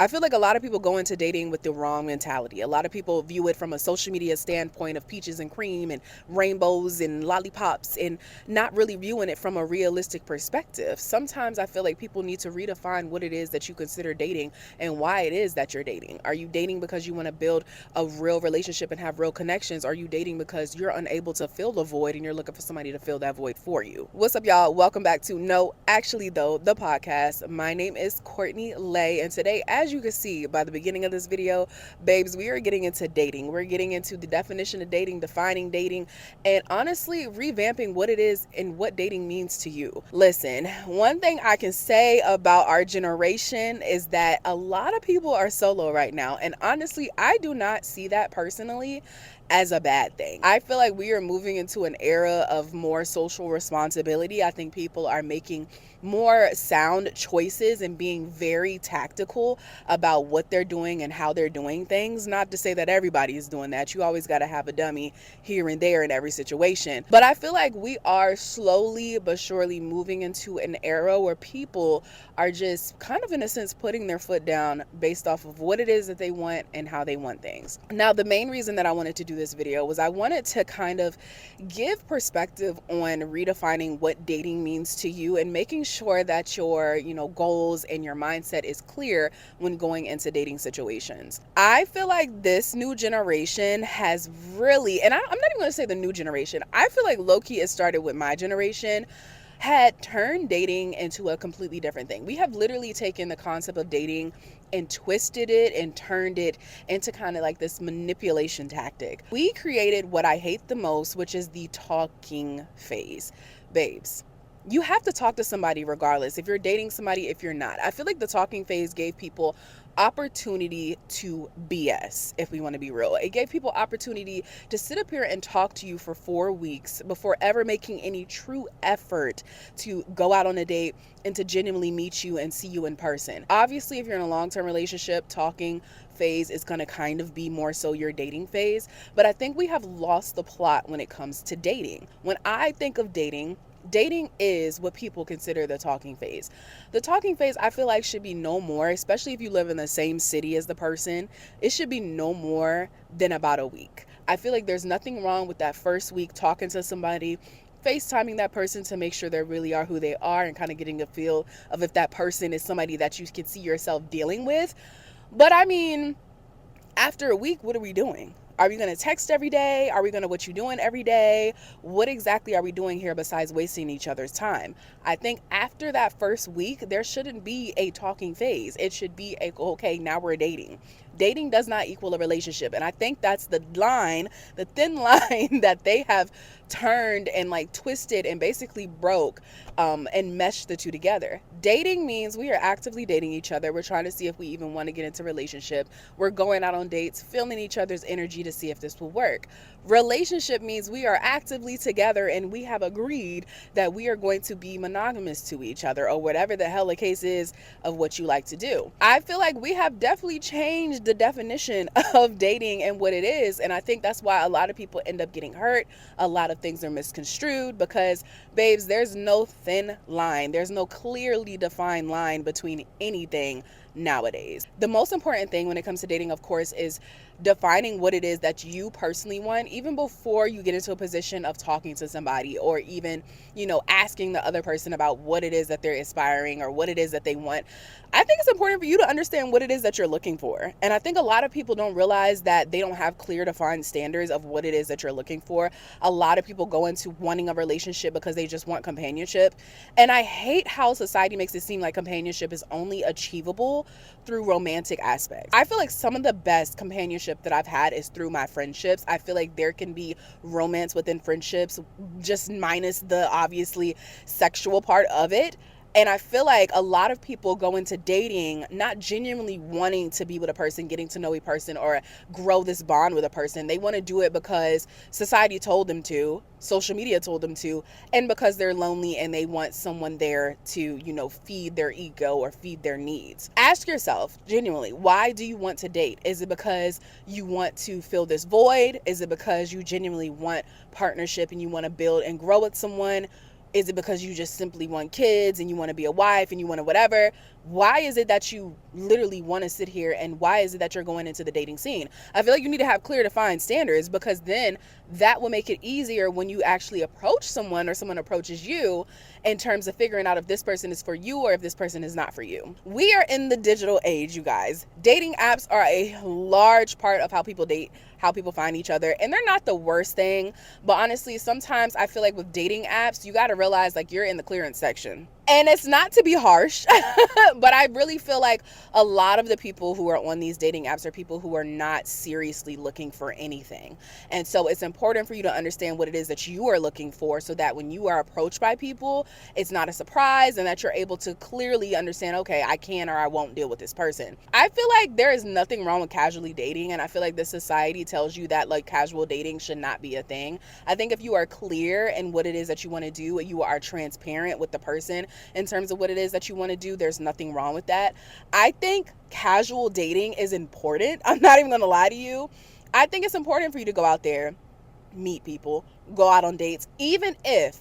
I feel like a lot of people go into dating with the wrong mentality. A lot of people view it from a social media standpoint of peaches and cream and rainbows and lollipops, and not really viewing it from a realistic perspective. Sometimes I feel like people need to redefine what it is that you consider dating and why it is that you're dating. Are you dating because you want to build a real relationship and have real connections? Are you dating because you're unable to fill the void and you're looking for somebody to fill that void for you? What's up, y'all? Welcome back to No Actually Though, the podcast. My name is Courtney Lay, and today, as you can see by the beginning of this video, babes, we are getting into dating. We're getting into the definition of dating, defining dating, and honestly revamping what it is and what dating means to you. Listen, one thing I can say about our generation is that a lot of people are solo right now, and honestly, I do not see that personally as a bad thing. I feel like we are moving into an era of more social responsibility. I think people are making more sound choices and being very tactical about what they're doing and how they're doing things. Not to say that everybody is doing that. You always got to have a dummy here and there in every situation. But I feel like we are slowly but surely moving into an era where people are just kind of, in a sense, putting their foot down based off of what it is that they want and how they want things. Now, the main reason that I wanted to do this video was I wanted to kind of give perspective on redefining what dating means to you and making sure that your, goals and your mindset is clear when going into dating situations. I feel like this new generation has really, and I'm not even going to say the new generation, I feel like low-key it started with my generation, had turned dating into a completely different thing. We have literally taken the concept of dating and twisted it and turned it into kind of like this manipulation tactic. We created what I hate the most, which is the talking phase. Babes, you have to talk to somebody regardless if you're dating somebody, if you're not. I feel like the talking phase gave people opportunity to BS, if we want to be real. It gave people opportunity to sit up here and talk to you for 4 weeks before ever making any true effort to go out on a date and to genuinely meet you and see you in person. Obviously, if you're in a long-term relationship, talking phase is going to kind of be more so your dating phase, but I think we have lost the plot when it comes to dating. When I think of dating is what people consider the talking phase. The talking phase, I feel like, should be no more, especially if you live in the same city as the person, it should be no more than about a week. I feel like there's nothing wrong with that first week talking to somebody, FaceTiming that person to make sure they really are who they are and kind of getting a feel of if that person is somebody that you can see yourself dealing with. But I mean, after a week, what are we doing? Are we going to text every day? Are we going to what you doing every day? What exactly are we doing here besides wasting each other's time? I think after that first week, there shouldn't be a talking phase. It should be okay, now we're dating. Dating does not equal a relationship. And I think that's the line, the thin line that they have turned and like twisted and basically broke and meshed the two together. Dating means we are actively dating each other. We're trying to see if we even want to get into a relationship. We're going out on dates, feeling each other's energy to see if this will work. Relationship means we are actively together and we have agreed that we are going to be monogamous to each other, or whatever the hell the case is of what you like to do. I feel like we have definitely changed the definition of dating and what it is, and I think that's why a lot of people end up getting hurt. A lot of things are misconstrued because, babes, there's no thin line. There's no clearly defined line between anything nowadays. The most important thing when it comes to dating, of course, is defining what it is that you personally want, even before you get into a position of talking to somebody, or even, asking the other person about what it is that they're aspiring or what it is that they want. I think it's important for you to understand what it is that you're looking for. And I think a lot of people don't realize that they don't have clear defined standards of what it is that you're looking for. A lot of people go into wanting a relationship because they just want companionship. And I hate how society makes it seem like companionship is only achievable through romantic aspects. I feel like some of the best companionship that I've had is through my friendships. I feel like there can be romance within friendships, just minus the obviously sexual part of it. And I feel like a lot of people go into dating not genuinely wanting to be with a person, getting to know a person, or grow this bond with a person. They want to do it because society told them to, social media told them to, and because they're lonely and they want someone there to, feed their ego or feed their needs. Ask yourself, genuinely, why do you want to date? Is it because you want to fill this void? Is it because you genuinely want partnership and you want to build and grow with someone? Is it because you just simply want kids and you want to be a wife and you want to whatever? Why is it that you literally want to sit here, and why is it that you're going into the dating scene? I feel like you need to have clear defined standards, because then that will make it easier when you actually approach someone or someone approaches you, in terms of figuring out if this person is for you or if this person is not for you. We are in the digital age, you guys. Dating apps are a large part of how people date, how people find each other, and they're not the worst thing. But honestly, sometimes I feel like with dating apps, you got to realize like you're in the clearance section. And it's not to be harsh, but I really feel like a lot of the people who are on these dating apps are people who are not seriously looking for anything. And so it's important for you to understand what it is that you are looking for, so that when you are approached by people, it's not a surprise, and that you're able to clearly understand, okay, I can or I won't deal with this person. I feel like there is nothing wrong with casually dating, and I feel like this society tells you that like casual dating should not be a thing. I think if you are clear in what it is that you want to do, you are transparent with the person in terms of what it is that you want to do, there's nothing wrong with that. I think casual dating is important. I'm not even going to lie to you. I think it's important for you to go out there, meet people, go out on dates, even if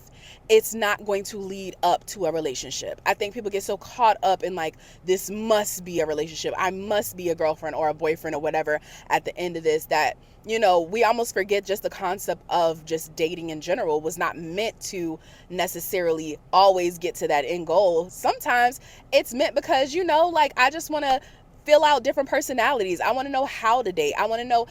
it's not going to lead up to a relationship. I think people get so caught up in like, this must be a relationship, I must be a girlfriend or a boyfriend or whatever at the end of this, that, you know, we almost forget just the concept of just dating in general was not meant to necessarily always get to that end goal. Sometimes it's meant because, you know, like, I just want to fill out different personalities. I want to know how to date. I want to know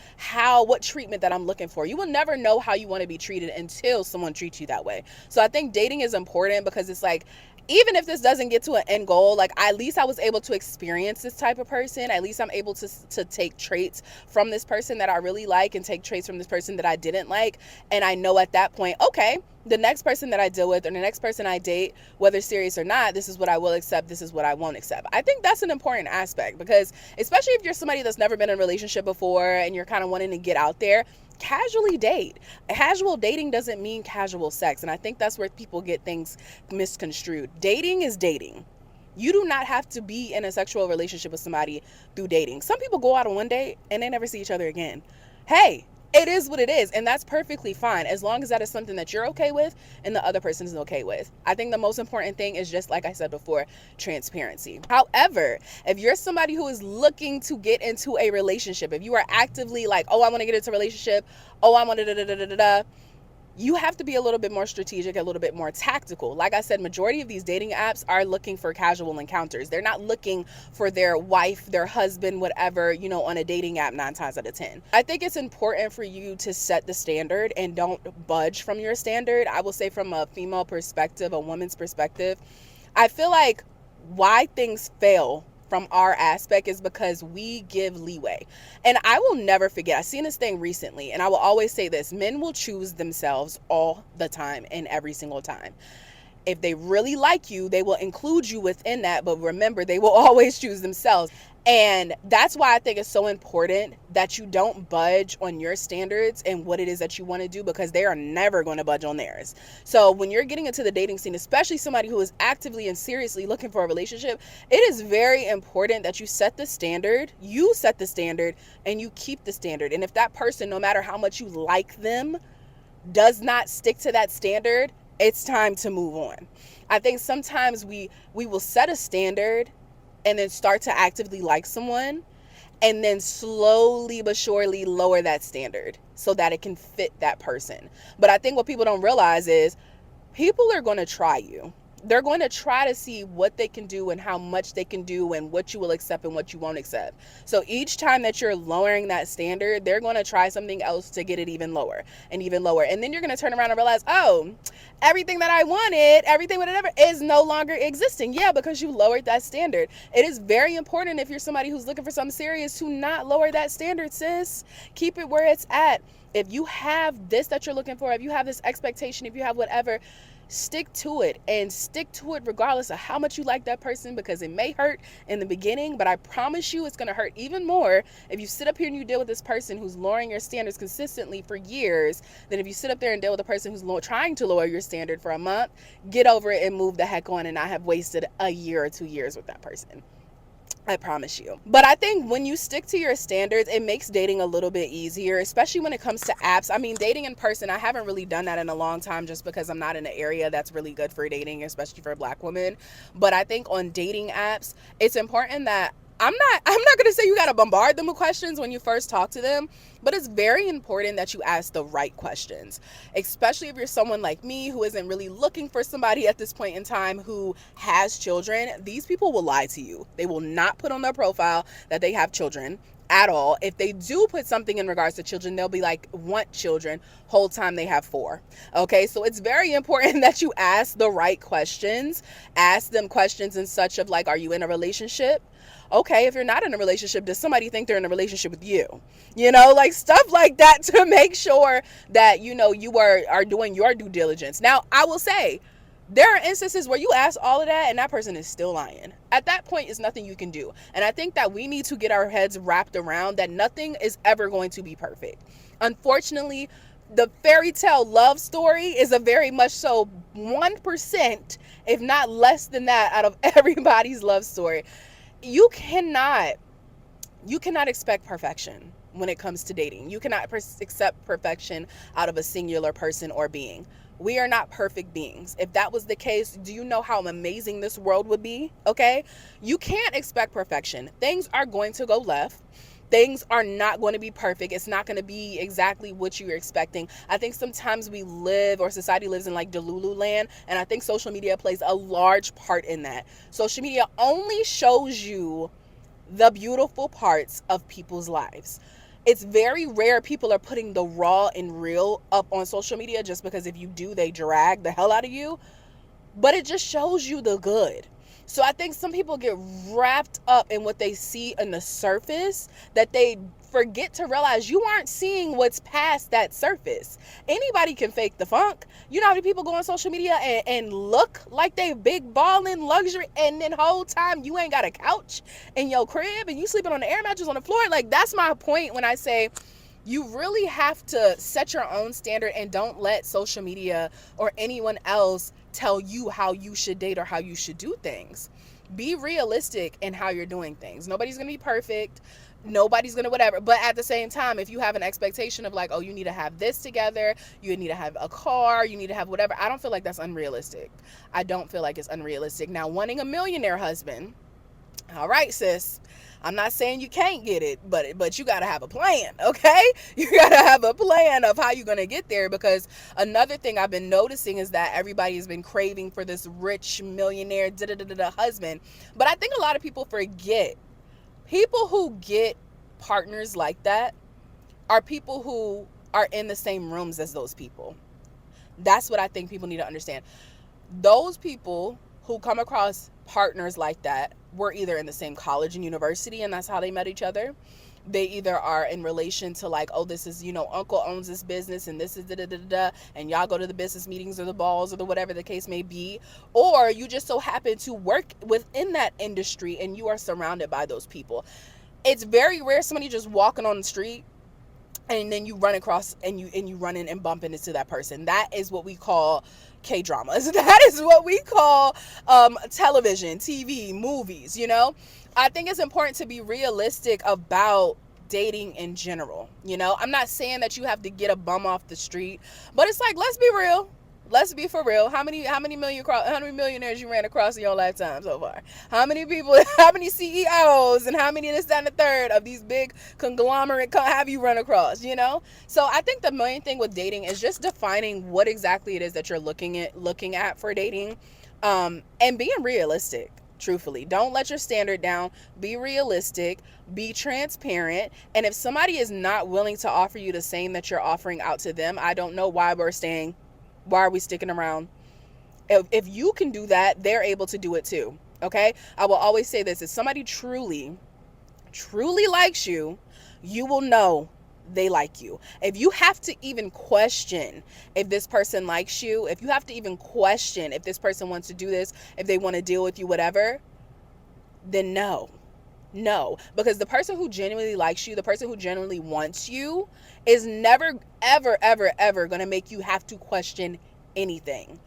what treatment that I'm looking for. You will never know how you want to be treated until someone treats you that way. So I think dating is important, because it's like, even if this doesn't get to an end goal, like, at least I was able to experience this type of person. At least I'm able to take traits from this person that I really like, and take traits from this person that I didn't like. And I know at that point, okay, the next person that I deal with, or the next person I date, whether serious or not, this is what I will accept, this is what I won't accept. I think that's an important aspect, because especially if you're somebody that's never been in a relationship before and you're kind of wanting to get out there, casually date. Casual dating doesn't mean casual sex, and I think that's where people get things misconstrued. Dating is dating. You do not have to be in a sexual relationship with somebody through dating. Some people go out on one date and they never see each other again. Hey, it is what it is, and that's perfectly fine, as long as that is something that you're okay with and the other person is okay with. I think the most important thing is, just like I said before, transparency. However, if you're somebody who is looking to get into a relationship, if you are actively like, oh, I want to get into a relationship, oh, I want to you have to be a little bit more strategic, a little bit more tactical. Like I said, majority of these dating apps are looking for casual encounters. They're not looking for their wife, their husband, whatever, you know, on a dating app 9 times out of 10. I think it's important for you to set the standard and don't budge from your standard. I will say, from a female perspective, a woman's perspective, I feel like why things fail from our aspect is because we give leeway. And I will never forget, I seen this thing recently, and I will always say this: men will choose themselves all the time and every single time. If they really like you, they will include you within that, but remember, they will always choose themselves. And that's why I think it's so important that you don't budge on your standards and what it is that you want to do, because they are never going to budge on theirs. So when you're getting into the dating scene, especially somebody who is actively and seriously looking for a relationship, it is very important that you set the standard, and you keep the standard. And if that person, no matter how much you like them, does not stick to that standard, it's time to move on. I think sometimes we will set a standard and then start to actively like someone, and then slowly but surely lower that standard so that it can fit that person. But I think what people don't realize is, people are going to try you. They're going to try to see what they can do and how much they can do and what you will accept and what you won't accept. So each time that you're lowering that standard, they're going to try something else to get it even lower and even lower. And then you're going to turn around and realize, oh, everything that I wanted, everything whatever, is no longer existing. Yeah, because you lowered that standard. It is very important, if you're somebody who's looking for something serious, to not lower that standard, sis. Keep it where it's at. If you have this that you're looking for, if you have this expectation, if you have whatever, stick to it, and stick to it regardless of how much you like that person, because it may hurt in the beginning, but I promise you it's going to hurt even more if you sit up here and you deal with this person who's lowering your standards consistently for years, than if you sit up there and deal with a person who's trying to lower your standard for a month. Get over it and move the heck on, and not have wasted a year or 2 years with that person. I promise you. But I think when you stick to your standards, it makes dating a little bit easier, especially when it comes to apps. I mean, dating in person, I haven't really done that in a long time just because I'm not in an area that's really good for dating, especially for Black women. But I think on dating apps, it's important that I'm not going to say you got to bombard them with questions when you first talk to them, but it's very important that you ask the right questions, especially if you're someone like me who isn't really looking for somebody at this point in time who has children. These people will lie to you. They will not put on their profile that they have children at all. If they do put something in regards to children, they'll be like, want children, whole time they have 4. Okay, so it's very important that you ask the right questions. Ask them questions in such of like, are you in a relationship? Okay, if you're not in a relationship, does somebody think they're in a relationship with you? Like stuff like that to make sure that, you are doing your due diligence. Now, I will say, there are instances where you ask all of that and that person is still lying. At that point, it's nothing you can do. And I think that we need to get our heads wrapped around that nothing is ever going to be perfect. Unfortunately, the fairy tale love story is a very much so 1%, if not less than that, out of everybody's love story. You cannot expect perfection when it comes to dating. You cannot accept perfection out of a singular person or being. We are not perfect beings. If that was the case, do you know how amazing this world would be? Okay? You can't expect perfection. Things are going to go left. Things are not going to be perfect. It's not going to be exactly what you're expecting. I think sometimes we live, or society lives in like Delulu land, and I think social media plays a large part in that. Social media only shows you the beautiful parts of people's lives. It's very rare people are putting the raw and real up on social media, just because if you do, they drag the hell out of you. But it just shows you the good. So I think some people get wrapped up in what they see on the surface, that they forget to realize you aren't seeing what's past that surface. Anybody can fake the funk. You know how many people go on social media and look like they big ballin' luxury, and then whole time you ain't got a couch in your crib and you sleeping on the air mattress on the floor. Like, that's my point when I say you really have to set your own standard and don't let social media or anyone else tell you how you should date or how you should do things. Be realistic in how you're doing things. Nobody's going to be perfect. Nobody's going to whatever. But at the same time, if you have an expectation of like, oh, you need to have this together, you need to have a car, you need to have whatever, I don't feel like that's unrealistic. I don't feel like it's unrealistic. Now, wanting a millionaire husband, all right, sis, I'm not saying you can't get it, but you got to have a plan, okay? You got to have a plan of how you're going to get there, because another thing I've been noticing is that everybody has been craving for this rich millionaire husband. But I think a lot of people forget, people who get partners like that are people who are in the same rooms as those people. That's what I think people need to understand. Those people who come across partners like that were either in the same college and university, and that's how they met each other. They either are in relation to like, oh, this is, uncle owns this business and this is and y'all go to the business meetings or the balls or the whatever the case may be. Or you just so happen to work within that industry and you are surrounded by those people. It's very rare somebody just walking on the street and then you run across and you run in and bump into that person. That is what we call K-dramas. That is what we call television, TV, movies, I think it's important to be realistic about dating in general. I'm not saying that you have to get a bum off the street, but it's like, let's be real. Let's be for real. How many millionaires you ran across in your lifetime so far? How many people, how many CEOs and how many this, that, and the third of these big conglomerate have you run across, So I think the main thing with dating is just defining what exactly it is that you're looking at for dating, and being realistic. Truthfully, don't let your standard down. Be realistic, be transparent. And if somebody is not willing to offer you the same that you're offering out to them, I don't know why are we sticking around? If you can do that, they're able to do it too. Okay? I will always say this: if somebody truly likes you, you will know they like you. If you have to even question if this person likes you, if you have to even question if this person wants to do this, if they want to deal with you, whatever, then no, because the person who genuinely likes you, the person who genuinely wants you, is never, ever, ever, ever going to make you have to question anything.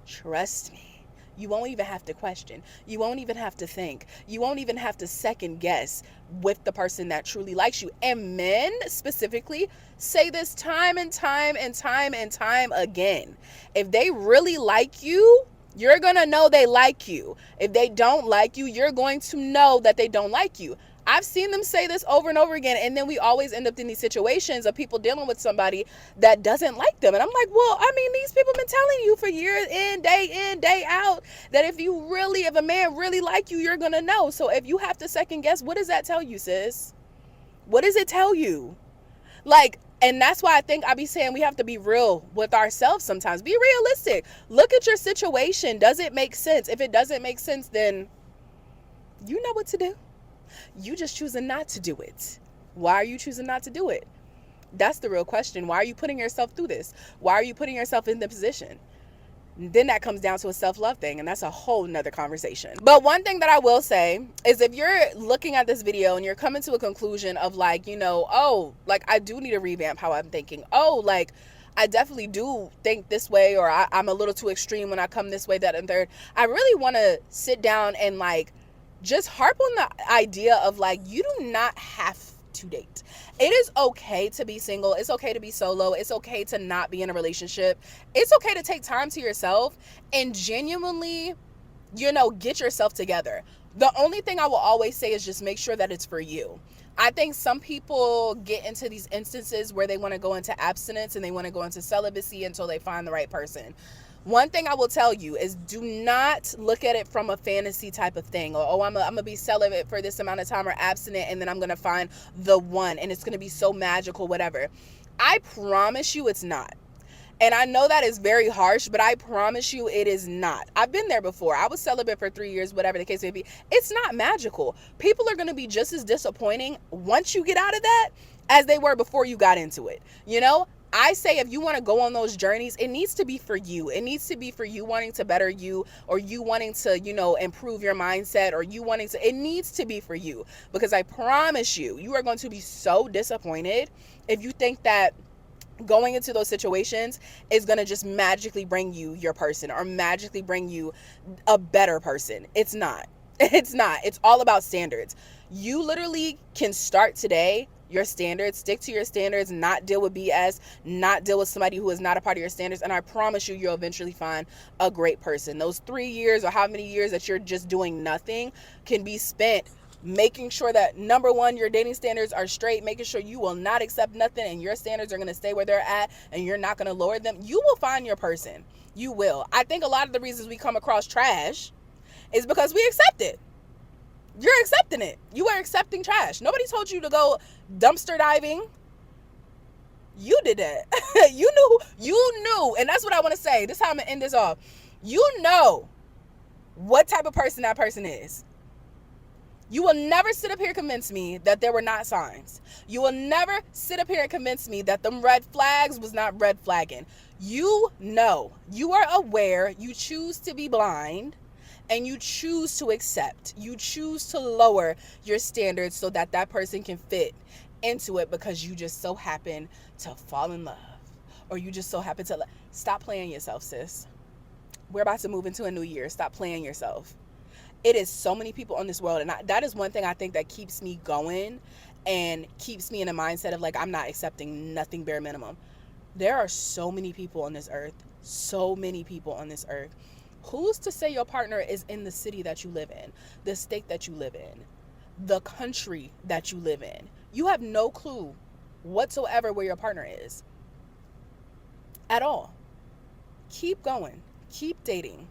Trust me. You won't even have to question. You won't even have to think. You won't even have to second guess with the person that truly likes you. And men specifically say this time and time and time and time again. If they really like you, you're going to know they like you. If they don't like you, you're going to know that they don't like you. I've seen them say this over and over again, and then we always end up in these situations of people dealing with somebody that doesn't like them. And I'm like, well, I mean, these people have been telling you for years, in, day out, that if a man really like you, you're going to know. So if you have to second guess, what does that tell you, sis? What does it tell you? Like, and that's why I think I be saying we have to be real with ourselves sometimes. Be realistic. Look at your situation. Does it make sense? If it doesn't make sense, then you know what to do. You just choosing not to do it. Why are you choosing not to do it? That's the real question. Why are you putting yourself through this? Why are you putting yourself in the position? Then that comes down to a self-love thing, and that's a whole nother conversation. But one thing that I will say is, if you're looking at this video and you're coming to a conclusion of like, oh, like I do need to revamp how I'm thinking. Oh, like I definitely do think this way, or I'm a little too extreme when I come this way, that, and third. I really want to sit down and like just harp on the idea of like, you do not have to date. It is okay to be single. It's okay to be solo. It's okay to not be in a relationship. It's okay to take time to yourself and genuinely, get yourself together. The only thing I will always say is just make sure that it's for you. I think some people get into these instances where they want to go into abstinence and they want to go into celibacy until they find the right person. One thing I will tell you is, do not look at it from a fantasy type of thing. Or, I'm going to be celibate for this amount of time, or abstinent, and then I'm going to find the one and it's going to be so magical, whatever. I promise you it's not. And I know that is very harsh, but I promise you it is not. I've been there before. I was celibate for 3 years, whatever the case may be. It's not magical. People are going to be just as disappointing once you get out of that as they were before you got into it. I say, if you want to go on those journeys, it needs to be for you. It needs to be for you wanting to better you, or you wanting to, improve your mindset, or it needs to be for you. Because I promise you, you are going to be so disappointed if you think that going into those situations is going to just magically bring you your person, or magically bring you a better person. It's not. It's not. It's all about standards. You literally can start today your standards, stick to your standards, not deal with BS, not deal with somebody who is not a part of your standards, and I promise you, you'll eventually find a great person. Those 3 years or how many years that you're just doing nothing can be spent making sure that, number one, your dating standards are straight, making sure you will not accept nothing and your standards are going to stay where they're at and you're not going to lower them. You will find your person. You will. I think a lot of the reasons we come across trash is because we accept it. You're accepting it. You are accepting trash. Nobody told you to go dumpster diving. You did that. You knew. And that's what I want to say. This is how I'm going to end this off. You know what type of person that person is. You will never sit up here and convince me that there were not signs. You will never sit up here and convince me that them red flags was not red flagging. You know. You are aware. You choose to be blind. And you choose to accept. You choose to lower your standards so that that person can fit into it, because you just so happen to fall in love. Or you just so happen to... Stop playing yourself, sis. We're about to move into a new year. Stop playing yourself. It is so many people on this world. And that is one thing I think that keeps me going and keeps me in a mindset of like, I'm not accepting nothing bare minimum. There are so many people on this earth. So many people on this earth. Who's to say your partner is in the city that you live in, the state that you live in, the country that you live in? You have no clue whatsoever where your partner is at all. Keep going. Keep dating.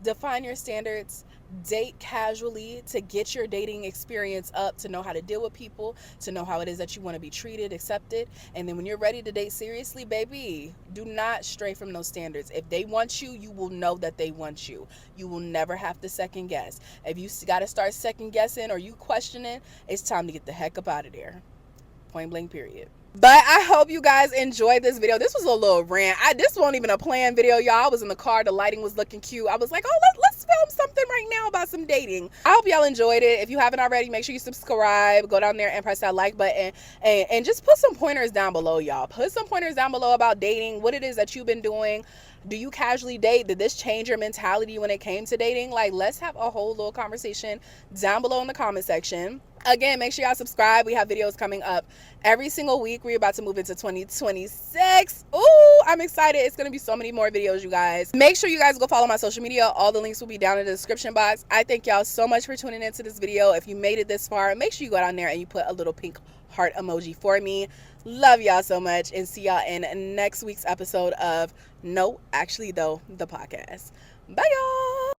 Define your standards. Date casually to get your dating experience up, to know how to deal with people, to know how it is that you want to be treated, accepted. And then when you're ready to date seriously, baby, do not stray from those standards. If they want you, you will know that they want you. You will never have to second guess. If you got to start second guessing or you questioning, it's time to get the heck up out of there. Point blank, period. But I hope you guys enjoyed this video. This was a little rant. This wasn't even a planned video, y'all. I was in the car. The lighting was looking cute. I was like, oh, let's film something right now about some dating. I hope y'all enjoyed it. If you haven't already, make sure you subscribe. Go down there and press that like button. And just put some pointers down below, y'all. Put some pointers down below about dating, what it is that you've been doing. Do you casually date? Did this change your mentality when it came to dating? Like, let's have a whole little conversation down below in the comment section. Again, make sure y'all subscribe. We have videos coming up every single week. We're about to move into 2026. Ooh, I'm excited. It's going to be so many more videos, you guys. Make sure you guys go follow my social media. All the links will be down in the description box. I thank y'all so much for tuning into this video. If you made it this far, make sure you go down there and you put a little pink heart emoji for me. Love y'all so much, and see y'all in next week's episode of No Actually Though, the podcast. Bye, y'all.